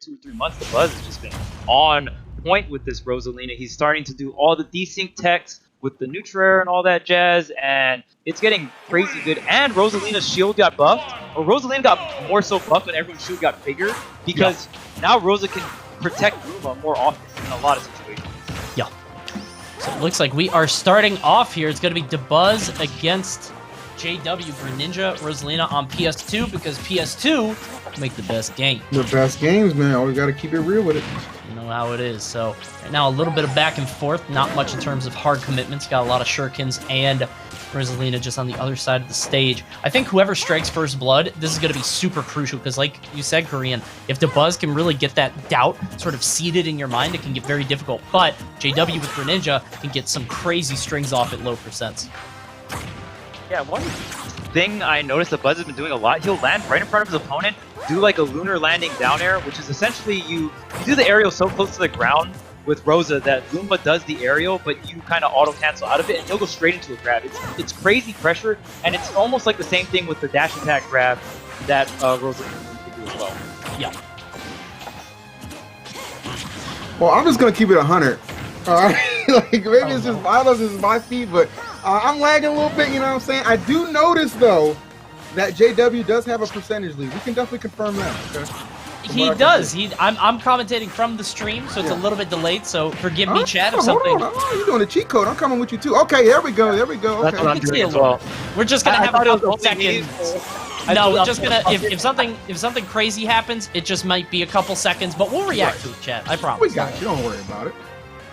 2 or 3 months, the Buzz has just been on point with this Rosalina. He's starting to do all the desync techs with the Nutra and all that jazz, and it's getting crazy good. And Rosalina's shield got buffed, or Rosalina got more so buffed when everyone's shield got bigger, because now Rosa can protect Luma more often in a lot of situations. Yeah. So it looks like we are starting off here. It's going to be Dabuz against JW Greninja, Rosalina on PS2, because PS2 make the best game. The best games, man. Always got to keep it real with it. You know how it is. So right now a little bit of back and forth, not much in terms of hard commitments. Got a lot of shurikens and Rosalina just on the other side of the stage. I think whoever strikes first blood, this is going to be super crucial because, like you said, Korean, if Dabuz can really get that doubt sort of seated in your mind, it can get very difficult. But JW with Greninja can get some crazy strings off at low percents. Yeah, one thing I noticed that Buzz has been doing a lot, he'll land right in front of his opponent, do like a lunar landing down air, which is essentially you do the aerial so close to the ground with Rosa that Luma does the aerial, but you kind of auto-cancel out of it, and he'll go straight into a grab. It's crazy pressure, and it's almost like the same thing with the dash attack grab that Rosa can do as well. Yeah. Well, I'm just going to keep it 100. All right? Like, maybe it's just violence, this is my feet, but I'm lagging a little bit, you know what I'm saying? I do notice, though, that JW does have a percentage lead. We can definitely confirm that, okay? He does. I'm commentating from the stream, so it's a little bit delayed. So forgive me, chat, if something. Hold on. You're doing a cheat code. I'm coming with you too. Okay, there we go. There we go. Okay. That's what I'm doing as well. We're just gonna have a couple seconds. No, we're just gonna. If something crazy happens, it just might be a couple seconds, but we'll react to it, chat. I promise. We got you. Don't worry about it.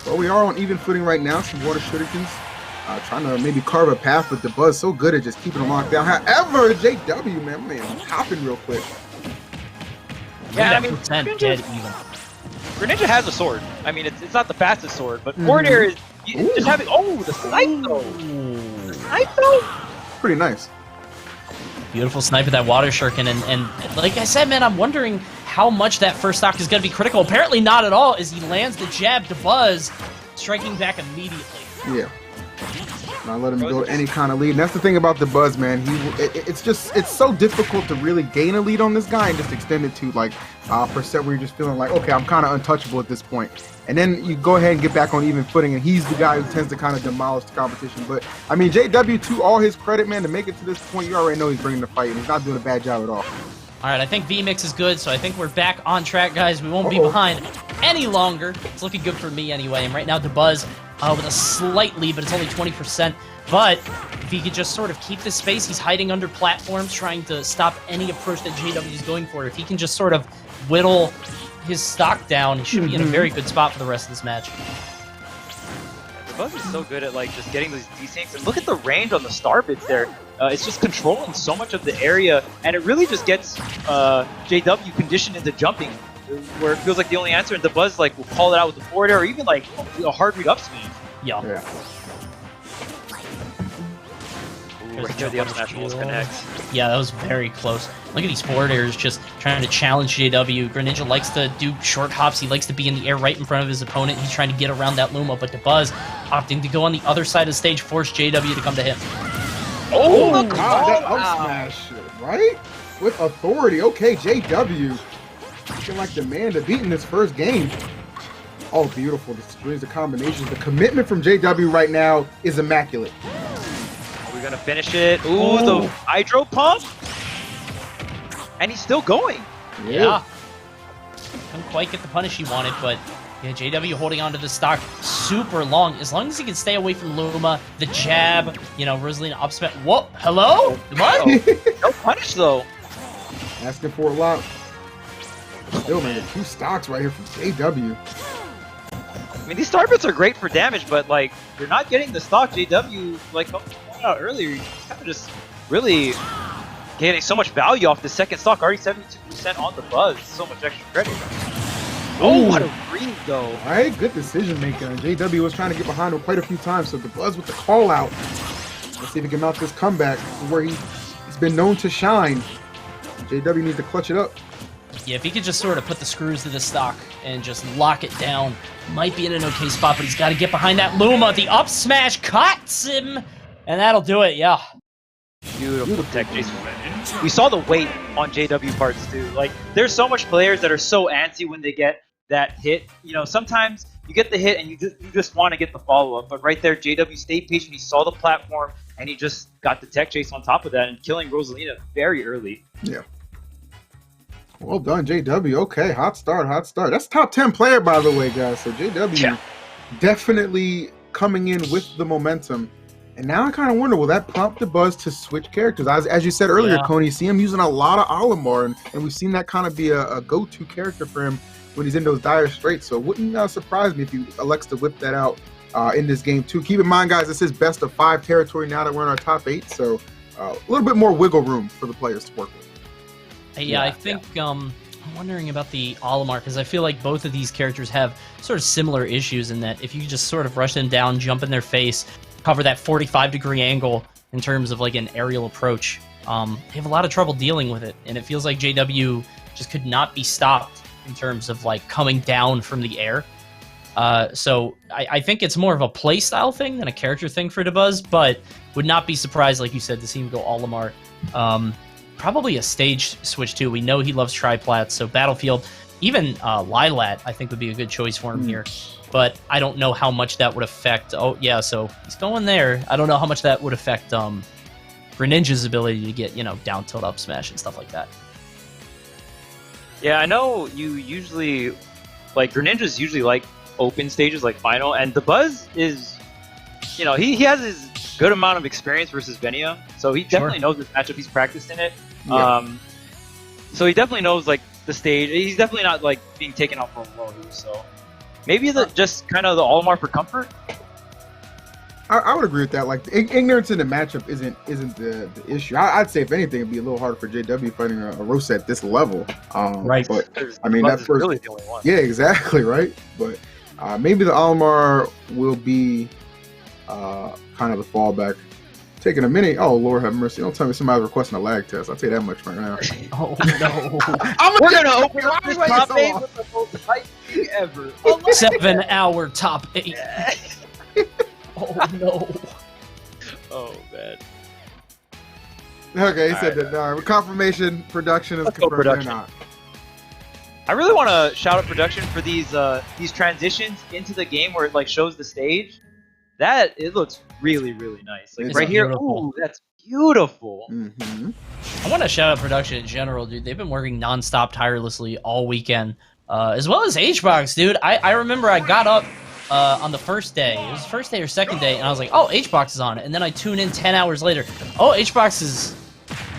Well, we are on even footing right now. Some water shurikens. Trying to maybe carve a path with the Buzz. So good at just keeping them locked down. However, JW, man, hopping real quick. Yeah, I mean, Greninja has a sword. I mean, it's not the fastest sword, but forward air is just having. Oh, the snipe though. The snipe though. Pretty nice. Beautiful snipe of that water shuriken, and like I said, man, I'm wondering how much that first stock is going to be critical. Apparently not at all, as he lands the jab to Buzz, striking back immediately. Yeah. Not let him go any kind of lead. And that's the thing about the Buzz, man. It's so difficult to really gain a lead on this guy and just extend it to like percent where you're just feeling like, okay, I'm kind of untouchable at this point. And then you go ahead and get back on even footing, and he's the guy who tends to kind of demolish the competition. But I mean, JW, to all his credit, man, to make it to this point, you already know he's bringing the fight, and he's not doing a bad job at all. All right, I think VMix is good, so I think we're back on track, guys. We won't be behind any longer. It's looking good for me anyway. And right now, Dabuz with a slight lead, but it's only 20%. But if he could just sort of keep this space, he's hiding under platforms, trying to stop any approach that JW is going for. If he can just sort of whittle his stock down, he should be in a very good spot for the rest of this match. Dabuz is so good at like just getting these desyncs, and look at the range on the star bits there. It's just controlling so much of the area, and it really just gets JW conditioned into jumping, where it feels like the only answer. And Dabuz like will call it out with the forward air, or even like a hard read up smash. Yeah. Right there, the up smash almost connects. Yeah, that was very close. Look at these forward airs just trying to challenge JW. Greninja likes to do short hops. He likes to be in the air right in front of his opponent. He's trying to get around that Luma, but Dabuz opting to go on the other side of the stage, force JW to come to him. Oh, God, that up smash, right? With authority. Okay, JW. Looking like the man to beat in this first game. Oh, beautiful. The combinations. The commitment from JW right now is immaculate. We're going to finish it. Ooh, the hydro pump. And he's still going. Yeah. Couldn't quite get the punish he wanted, but yeah, JW holding on to the stock super long. As long as he can stay away from Luma, the jab, you know, Rosalina up smash. Whoa, hello? No punish, though. Asking for a lot. Still, man, 2 stocks right here from JW. I mean, these star bits are great for damage, but, like, you're not getting the stock JW, like, pointed out earlier. You're kind of just really getting so much value off the second stock. Already 72% on the Buzz. So much extra credit. Oh, what a read, though. All right, good decision making. JW was trying to get behind him quite a few times, so the Buzz with the call out. Let's see if he can mount this comeback where he's been known to shine. JW needs to clutch it up. Yeah, if he could just sort of put the screws to the stock and just lock it down, might be in an okay spot, but he's got to get behind that Luma. The up smash cuts him, and that'll do it, yeah. Beautiful tech chase from Greninja. we saw the weight on JW parts too. Like, there's so much players that are so antsy when they get that hit. You know, sometimes you get the hit and you just want to get the follow-up. But right there, JW stayed patient. He saw the platform, and he just got the tech chase on top of that and killing Rosalina very early. Yeah. Well done, JW. Okay, hot start, hot start. That's top 10 player, by the way, guys. So JW definitely coming in with the momentum. And now I kind of wonder, will that prompt Dabuz to switch characters? As you said earlier, Coney, you see him using a lot of Olimar, and we've seen that kind of be a go-to character for him when he's in those dire straits. So it wouldn't surprise me if he elects to whip that out in this game too. Keep in mind, guys, this is best of 5 territory now that we're in our top 8, so a little bit more wiggle room for the players to work with. Yeah, I think I'm wondering about the Olimar, because I feel like both of these characters have sort of similar issues in that if you just sort of rush them down, jump in their face, cover that 45-degree angle in terms of like an aerial approach, they have a lot of trouble dealing with it, and it feels like JW just could not be stopped in terms of like coming down from the air. So I think it's more of a playstyle thing than a character thing for Dabuz, but would not be surprised, like you said, to see him go Olimar. Probably a stage switch too. We know he loves triplats, so Battlefield, even Lilat, I think would be a good choice for him here. But I don't know how much that would affect. Oh yeah, so he's going there. I don't know how much that would affect Greninja's ability to get, you know, down tilt, up smash and stuff like that. Yeah, I know you usually like Greninja's usually like open stages like final, and Dabuz is, you know, he has his good amount of experience versus Venia, so he definitely knows this matchup. He's practiced in it. So he definitely knows like the stage. He's definitely not like being taken out for a blow. So maybe just kind of the Olimar for comfort. I would agree with that. Like, ignorance in the matchup isn't the issue. I'd say if anything, it'd be a little harder for JW fighting a Rosa at this level. Right. But I mean, that first, really the only one. Yeah, exactly. Right. But maybe the Olimar will be kind of the fallback. Taking a minute. Oh, Lord have mercy. Don't tell me somebody's requesting a lag test. I'll tell you that much right now. Oh, no. We're going to open up this top 8 with the most hype thing ever. 7-hour top 8. Oh, no. Oh, man. Okay, he said that. With confirmation, production is confirmed. Production. I really want to shout out production for these transitions into the game where it like shows the stage. That it looks really, really nice. Like right here, ooh, that's beautiful. I want to shout out production in general, dude. They've been working nonstop, tirelessly all weekend, as well as HBox, dude. I remember I got up on the first day. It was the first day or second day, and I was like, "Oh, HBox is on it." And then I tune in 10 hours later. Oh, HBox is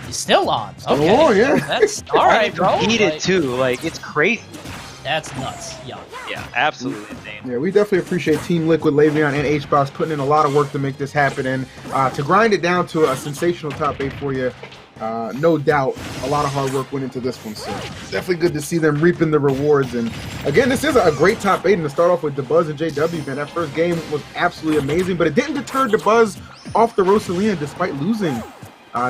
still on. Okay, oh yeah, that's all right, bro. Need it too. Like it's crazy. That's nuts. Yeah, absolutely insane. Yeah, we definitely appreciate Team Liquid, Le'Veon, and HBox putting in a lot of work to make this happen, and to grind it down to a sensational top 8 for you. No doubt, a lot of hard work went into this one, so definitely good to see them reaping the rewards. And again, this is a great top 8, and to start off with Dabuz and JW, man, that first game was absolutely amazing, but it didn't deter Dabuz off the Rosalina despite losing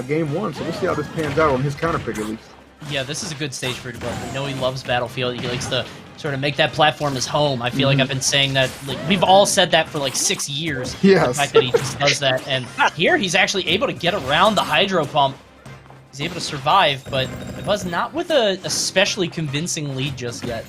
game 1, so we'll see how this pans out on his counter pick at least. Yeah, this is a good stage for Dabuz. We know he loves Battlefield. He likes to sort of make that platform his home. I feel like I've been saying that, like, we've all said that for like 6 years. Yes. The fact that he just does that. And here he's actually able to get around the Hydro Pump. He's able to survive, but Dabuz not with a especially convincing lead just yet.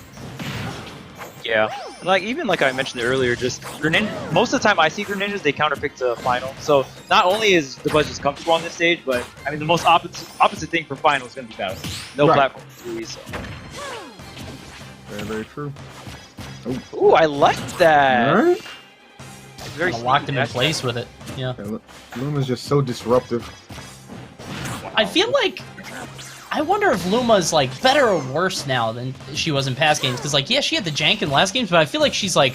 Yeah, like even like I mentioned earlier, just Greninja, most of the time I see Greninjas, they counterpick to final. So not only is Dabuz just comfortable on this stage, but I mean the most opposite thing for final is going to be battle. No platform to so. Very, very true. Ooh, I like that. All right. Very locked him in place with it. Yeah. Luma's just so disruptive. I feel like, I wonder if Luma's like better or worse now than she was in past games. Because like, yeah, she had the jank in last games, but I feel like she's like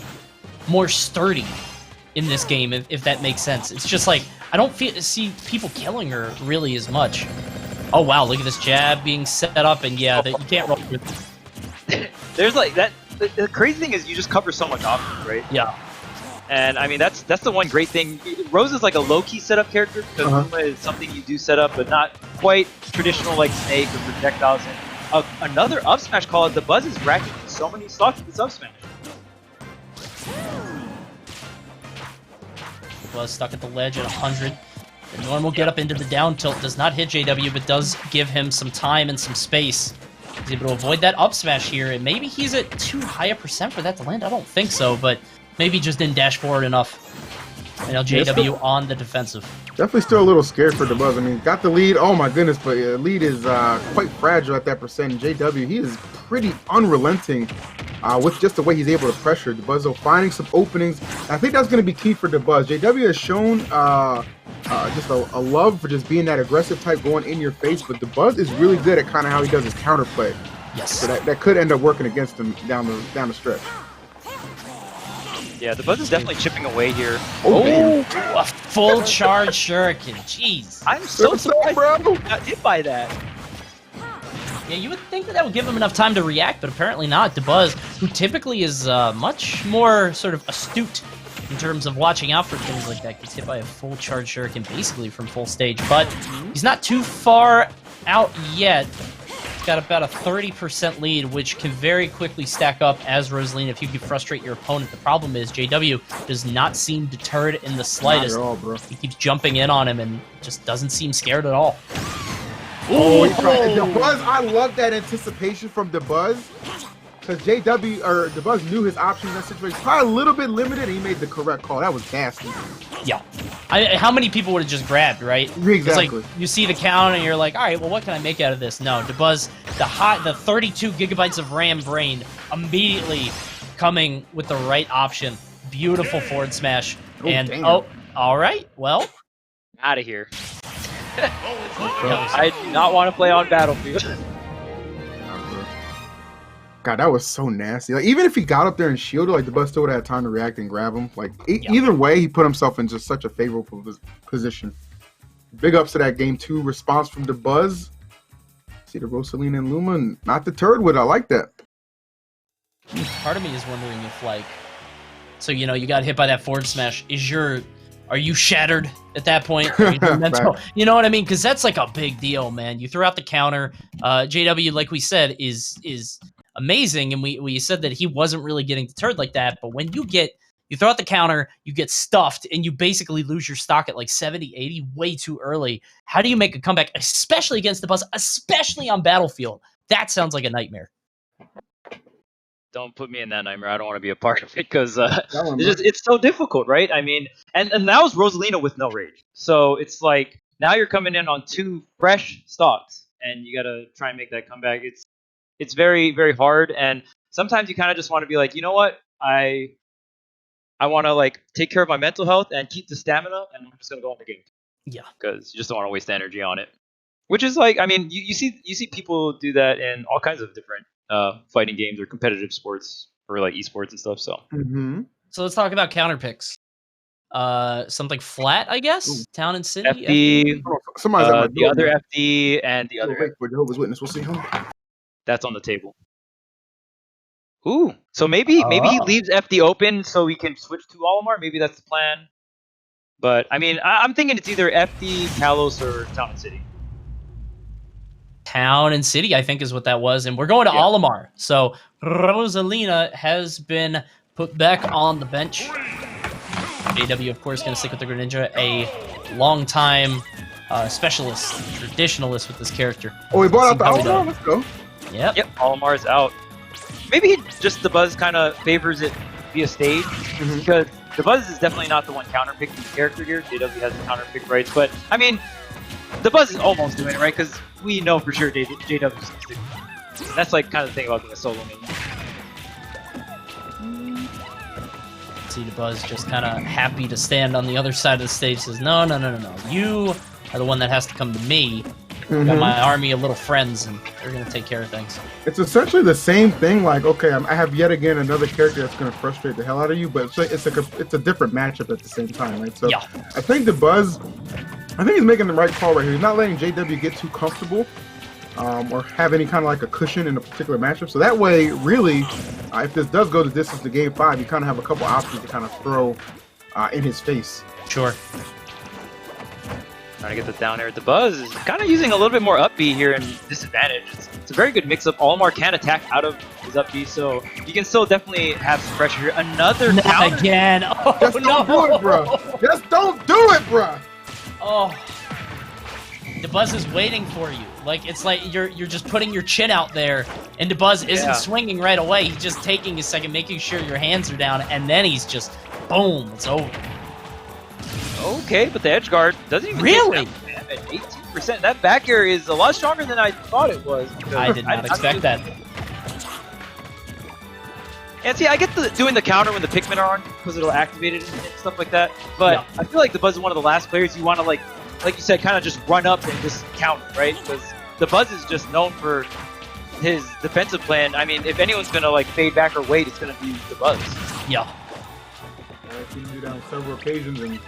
more sturdy in this game, if that makes sense. It's just like, I don't see people killing her really as much. Oh wow, look at this jab being set up, and yeah, that you can't roll with. There's like that. The crazy thing is you just cover so much options, right? Yeah. And I mean that's the one great thing. Rose is like a low-key setup character because Luma is something you do set up, but not quite traditional like Snake or projectiles. And another up smash call. Dabuz is racking so many stocks with this up smash. Dabuz stuck at the ledge at 100. Normal get up into the down tilt does not hit JW, but does give him some time and some space. He's able to avoid that up smash here, and maybe he's at too high a percent for that to land. I don't think so, but maybe just didn't dash forward enough. And now JW on the defensive. Definitely still a little scared for Dabuz. I mean, got the lead. Oh my goodness, but the lead is quite fragile at that percent. And JW, he is pretty unrelenting with just the way he's able to pressure Dabuz, though, finding some openings. And I think that's going to be key for Dabuz. JW has shown just a love for just being that aggressive type going in your face, but Dabuz is really good at kind of how he does his counterplay. Yes. So that could end up working against him down the stretch. Yeah, Dabuz is definitely chipping away here. Oh, a full charge shuriken. Jeez. I'm so surprised bro. he got hit by that. Yeah, you would think that would give him enough time to react, but apparently not. Dabuz, who typically is much more sort of astute in terms of watching out for things like that, gets hit by a full charge shuriken basically from full stage, but he's not too far out yet. Got about a 30% lead, which can very quickly stack up as Rosalina if you can frustrate your opponent. The problem is JW does not seem deterred in the slightest. Not at all, bro. He keeps jumping in on him and just doesn't seem scared at all. Oh, he tried. Dabuz, I love that anticipation from Dabuz. Because Dabuz knew his options in that situation. Probably a little bit limited, and he made the correct call. That was nasty. Yeah. How many people would have just grabbed, right? Exactly. It's like, you see the count and you're like, all right, well, what can I make out of this? No, Dabuz, the 32 gigabytes of RAM brain immediately coming with the right option. Beautiful forward smash. Oh, and, damn. oh, all right, well. Out of here. I do not want to play on Battlefield. God, that was so nasty. Like, even if he got up there and shielded, like, Dabuz still would have had time to react and grab him. Like, either way, he put himself in just such a favorable position. Big ups to that game 2 response from Dabuz. See the Rosalina and Luma, not deterred with it. I like that. Part of me is wondering if, like, so, you know, you got hit by that forward smash. Are you shattered at that point? Are you mental? You know what I mean? Because that's like a big deal, man. You throw out the counter. JW, like we said, is amazing, and we said that he wasn't really getting deterred like that, but when you throw out the counter, you get stuffed, and you basically lose your stock at like 70, 80 way too early. How do you make a comeback, especially against Dabuz, especially on Battlefield? That sounds like a nightmare. Don't put me in that nightmare. I don't want to be a part of it because it's so difficult, right? I mean, and that was Rosalina with no rage. So it's like now you're coming in on 2 fresh stocks, and you got to try and make that comeback. It's very, very hard, and sometimes you kind of just want to be like, you know what, I want to like take care of my mental health and keep the stamina, and I'm just gonna go on the game. Yeah, because you just don't want to waste energy on it. Which is like, I mean, you see people do that in all kinds of different fighting games or competitive sports or like esports and stuff. So. Mm-hmm. So let's talk about counter picks. Something flat, I guess. Ooh. Town and City. FD. The other FD and the other. For Jehovah's Witness, we'll see. That's on the table. Ooh, so maybe he leaves FD open so we can switch to Olimar. Maybe that's the plan. But I mean, I'm thinking it's either FD, Kalos, or Town and City. Town and City, I think, is what that was, and we're going to Olimar. So Rosalina has been put back on the bench. JW, of course, going to stick with the Greninja, a long-time specialist, traditionalist with this character. Oh, we brought out the Olimar? Let's go. Yep. Olimar's out. Maybe Dabuz kind of favors it via stage, because Dabuz is definitely not the one counter-picking the character here. JW has the counter-pick rights, but, I mean, Dabuz is almost doing it, right? Because we know for sure JW is going to stick. That's, like, kind of the thing about being a solo main. See Dabuz just kind of happy to stand on the other side of the stage, says, no. You are the one that has to come to me. Got my army of little friends, and they're going to take care of things. It's essentially the same thing. Like, okay, I have yet again another character that's going to frustrate the hell out of you, but it's a different matchup at the same time, right? So I think Dabuz, he's making the right call right here. He's not letting JW get too comfortable or have any kind of like a cushion in a particular matchup. So that way, really, if this does go the distance to Game 5, you kind of have a couple options to kind of throw in his face. Sure. Trying to get the down air. Dabuz is kind of using a little bit more up B here in disadvantage. It's a very good mix-up. Olimar can attack out of his up B, so you can still definitely have some pressure here. Another counter. Again. Oh, Just don't do it, bro. Just don't do it, bro. Oh. Dabuz is waiting for you. Like, it's like you're just putting your chin out there, and Dabuz isn't swinging right away. He's just taking a second, making sure your hands are down, and then he's just, boom, it's over. Okay, but the edge guard doesn't even really at 18%. That back air is a lot stronger than I thought it was. I did not expect that. And see, I get doing the counter when the Pikmin are on because it'll activate it and stuff like that. But I feel like Dabuz is one of the last players you want to like you said, kind of just run up and just counter, right? Because Dabuz is just known for his defensive plan. I mean, if anyone's gonna like fade back or wait, it's gonna be Dabuz. Yeah. I've seen you down several occasions and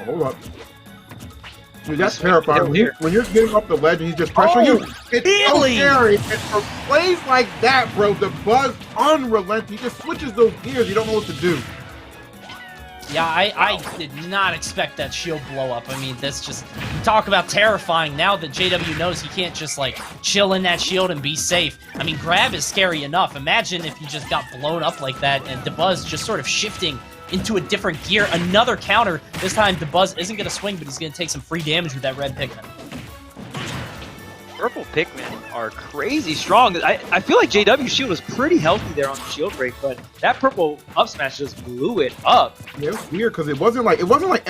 hold up. Dude, that's terrifying. When you're getting up the ledge and he's just pressuring you, it's so scary. And for plays like that, bro, Dabuz unrelenting. He just switches those gears. You don't know what to do. Yeah, I did not expect that shield blow up. I mean, that's just, you talk about terrifying. Now that JW knows he can't just, like, chill in that shield and be safe. I mean, grab is scary enough. Imagine if you just got blown up like that and Dabuz just sort of shifting into a different gear. Another counter. This time, Dabuz isn't going to swing, but he's going to take some free damage with that red Pikmin. Purple Pikmin are crazy strong. I feel like JW's shield was pretty healthy there on the shield break, but that purple up smash just blew it up. Yeah, it was weird because it wasn't like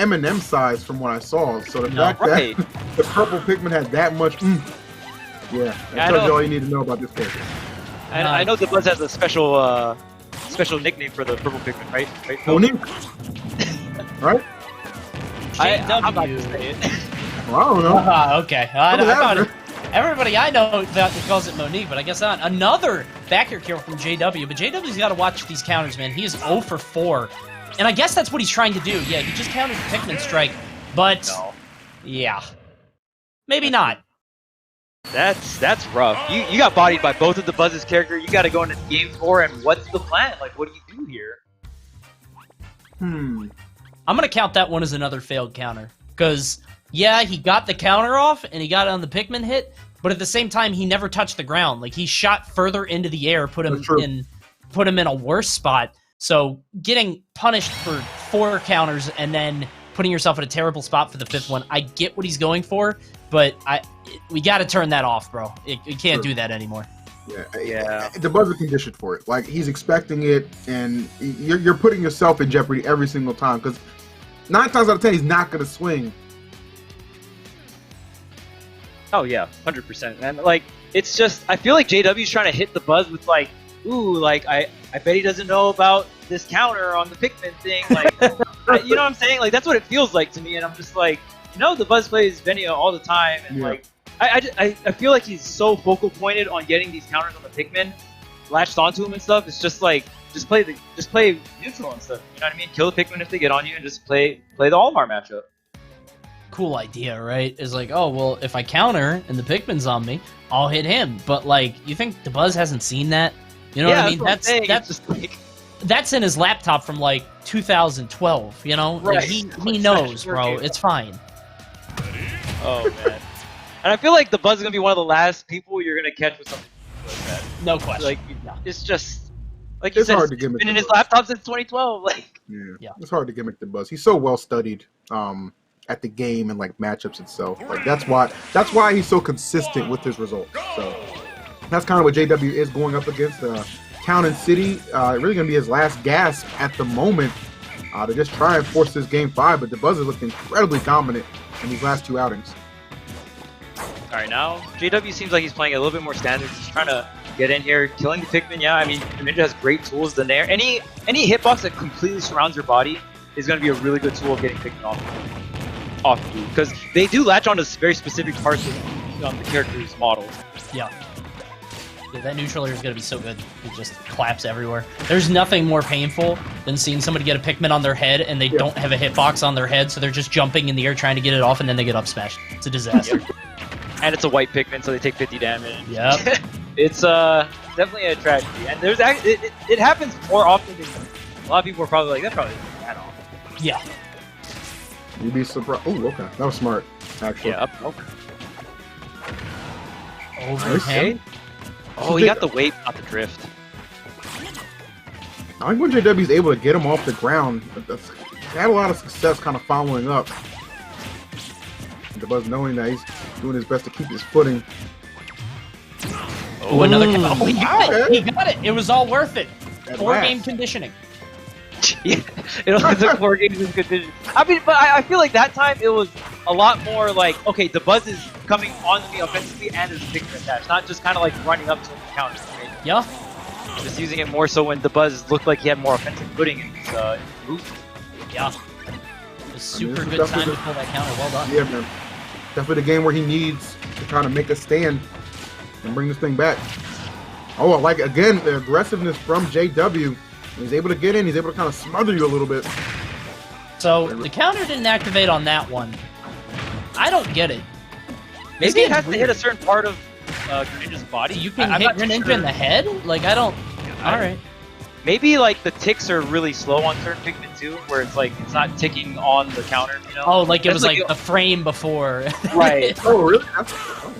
M&M size from what I saw. So the fact that the purple Pikmin had that much, yeah, that tells you all you need to know about this character. I know Dabuz has a special nickname for the purple Pikmin, right? Monique. Right? I'm not gonna say it. Well, I don't know. Okay. I thought everybody I know calls it Monique, but I guess not. Another back air kill from JW, but JW's got to watch these counters, man. He is 0 for 4, and I guess that's what he's trying to do. Yeah, he just countered the Pikmin strike, but yeah, maybe not. That's rough. You got bodied by both of the Buzz's character. You got to go into game 4, and what's the plan? Like, what do you do here? I'm gonna count that one as another failed counter, because yeah, he got the counter off and he got it on the Pikmin hit, but at the same time, he never touched the ground. Like, he shot further into the air, put him in a worse spot. So getting punished for 4 counters and then putting yourself in a terrible spot for the 5th one, I get what he's going for, but we got to turn that off, bro. You can't do that anymore. Yeah. Dabuz is conditioned for it. Like, he's expecting it, and you're putting yourself in jeopardy every single time because 9 times out of 10, he's not going to swing. Oh yeah, 100%, man. Like, it's just, I feel like JW's trying to hit the Buzz with like, ooh, like, I bet he doesn't know about this counter on the Pikmin thing. Like, you know what I'm saying? Like, that's what it feels like to me, and I'm just like, the Buzz plays Venio all the time, and like, I feel like he's so focal pointed on getting these counters on the Pikmin, latched onto him and stuff. It's just like, just play neutral and stuff. You know what I mean? Kill the Pikmin if they get on you, and just play the Olimar matchup. Cool idea, right? Is like, oh, well, if I counter and the Pikmin's on me, I'll hit him. But, like, you think Dabuz hasn't seen that? You know what I mean? That's just like, that's in his laptop from, like, 2012, you know? Right. Like, he knows, bro. It's fine. Oh, man. And I feel like Dabuz is going to be one of the last people you're going to catch with something like that. No question. Like, it's just, like you said, hard to it's gimmick been in his laptop since 2012. Like, yeah. It's hard to gimmick Dabuz. He's so well studied. At the game and like matchups itself. Like that's why he's so consistent with his results. So that's kind of what JW is going up against. Town and City really gonna be his last gasp at the moment to just try and force this game 5. But Dabuz has looked incredibly dominant in these last 2 outings. all right, now JW seems like he's playing a little bit more standard. He's trying to get in here, killing the Pikmin. Yeah, I mean, Greninja has great tools in there. Any hitbox that completely surrounds your body is gonna be a really good tool of getting Pikmin off you, because they do latch on to very specific parts of the character's models. Yeah, that neutral air is going to be so good. It just claps everywhere. There's nothing more painful than seeing somebody get a Pikmin on their head and they don't have a hitbox on their head, so they're just jumping in the air trying to get it off, and then they get up smashed. It's a disaster. And it's a white Pikmin, so they take 50 damage. Yep. It's definitely a tragedy, and there's it happens more often than a lot of people are probably like, that probably isn't that often. Yeah. You'd be surprised. Oh, okay. That was smart, actually. Yeah, up. Over him. Oh, he got the weight, not the drift. I think when JW's able to get him off the ground, they had a lot of success kind of following up. Dabuz knowing that he's doing his best to keep his footing. Oh, another. Oh, he got it. Okay. He got it. It was all worth it. At 4-game last. conditioning. Yeah, it only took 4 games in condition. I mean, but I feel like that time it was a lot more like, okay, the Buzz is coming onto me offensively and is picking attach, not just kind of like running up to the counter. Right? Yeah. Just using it more so when the Buzz looked like he had more offensive footing in his move. Yeah. It was super this is good time definitely to pull that counter. Well done. Yeah, man. Definitely the game where he needs to kind of make a stand and bring this thing back. Oh, I like, again, the aggressiveness from JW. He's able to get in. He's able to kind of smother you a little bit. So the counter didn't activate on that one. I don't get it. This Maybe it game's has to weird. hit a certain part of Greninja's body. You can I'm hit not too Greninja sure. in the head? Like, I don't... Alright. Maybe like the ticks are really slow on certain Pikmin too, where it's like it's not ticking on the counter. You know? Oh, like it was That's like the frame before. Right. Oh, really? Oh,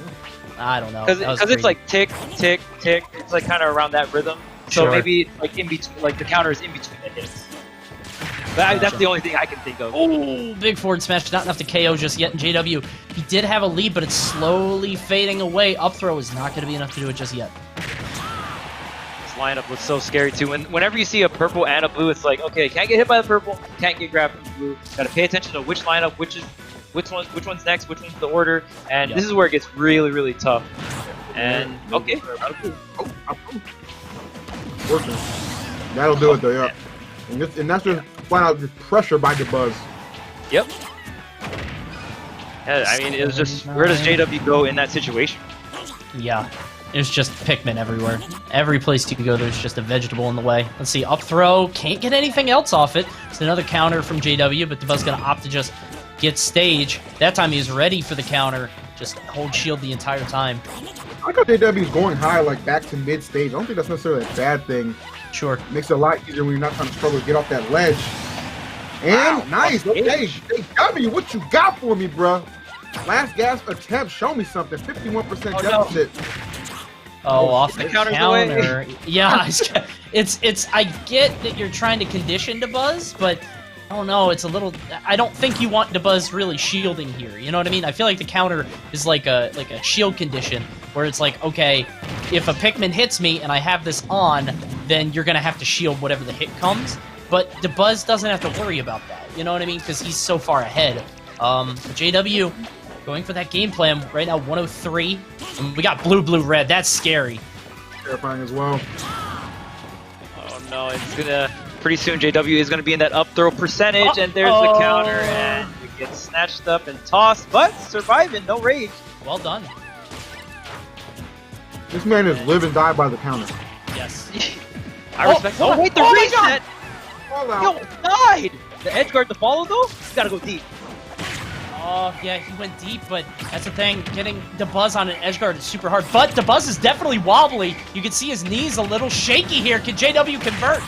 I don't know. Because That was it's crazy. like tick, tick, tick. It's like kind of around that rhythm. So Sure. maybe it's like in between, like the counter is in between the hits. But that's the only thing I can think of. Oh, big forward smash. Not enough to KO just yet in JW. He did have a lead, but it's slowly fading away. Up throw is not going to be enough to do it just yet. This lineup looks so scary too. Whenever you see a purple and a blue, it's like, okay, can't get hit by the purple, can't get grabbed from the blue. Gotta pay attention to which lineup, which one's next, which one's the order, and Yep. this is where it gets really, really tough. And okay, working. That'll do it, though, yeah. And that's just flat out just pressure by Dabuz. yep. Yeah, I mean, it was just where does JW go in that situation? Yeah. There's just Pikmin everywhere. Every place you go, there's just a vegetable in the way. Let's see, up throw, can't get anything else off it. It's another counter from JW, but Dabuz's gonna opt to just get stage. That time he's ready for the counter. Just hold shield the entire time. I like how JW's going high, like back to mid stage. I don't think that's necessarily a bad thing. Sure. Makes it a lot easier when you're not trying to struggle to get off that ledge. And nice, okay. Hey, W, what you got for me, bruh? Last gas attempt, show me something. 51% Oh, no. deficit. Oh, off the the counter's counter. away. Yeah, it's. I get that you're trying to condition Dabuz, but I don't know. It's a little. I don't think you want Dabuz really shielding here. You know what I mean? I feel like the counter is like a shield condition where it's like, okay, if a Pikmin hits me and I have this on, then you're gonna have to shield whatever the hit comes. But Dabuz doesn't have to worry about that. You know what I mean? Because he's so far ahead. JW. Going for that game plan right now, 103. And we got blue, red. That's scary. Terrifying as well. Oh no, it's gonna pretty soon JW is gonna be in that up throw percentage, and there's the counter, and it gets snatched up and tossed, but surviving, no rage. Well done. This man is live and die by the counter. Yes. I respect. Oh wait, the Oh my God! reset. All out. Yo, died. The edge guard to follow though. You gotta go deep. Oh, yeah, he went deep, but that's the thing. Getting Dabuz on an edge guard is super hard. But Dabuz is definitely wobbly. You can see his knees a little shaky here. Can JW convert?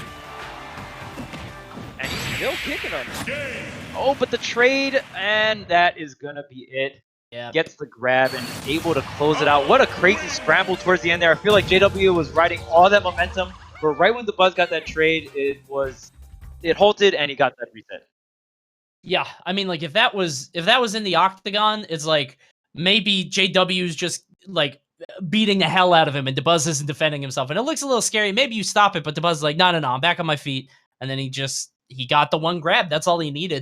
And he's still kicking on it. Oh, but the trade, and that is gonna be it. Yeah. Gets the grab and is able to close it out. What a crazy scramble towards the end there. I feel like JW was riding all that momentum, but right when the Buzz got that trade, it halted and he got that reset. Yeah, I mean, like, if that was in the octagon, it's like, maybe JW's just, like, beating the hell out of him, and Dabuz isn't defending himself. And it looks a little scary. Maybe you stop it, but Dabuz is like, no, I'm back on my feet. And then he got the one grab. That's all he needed.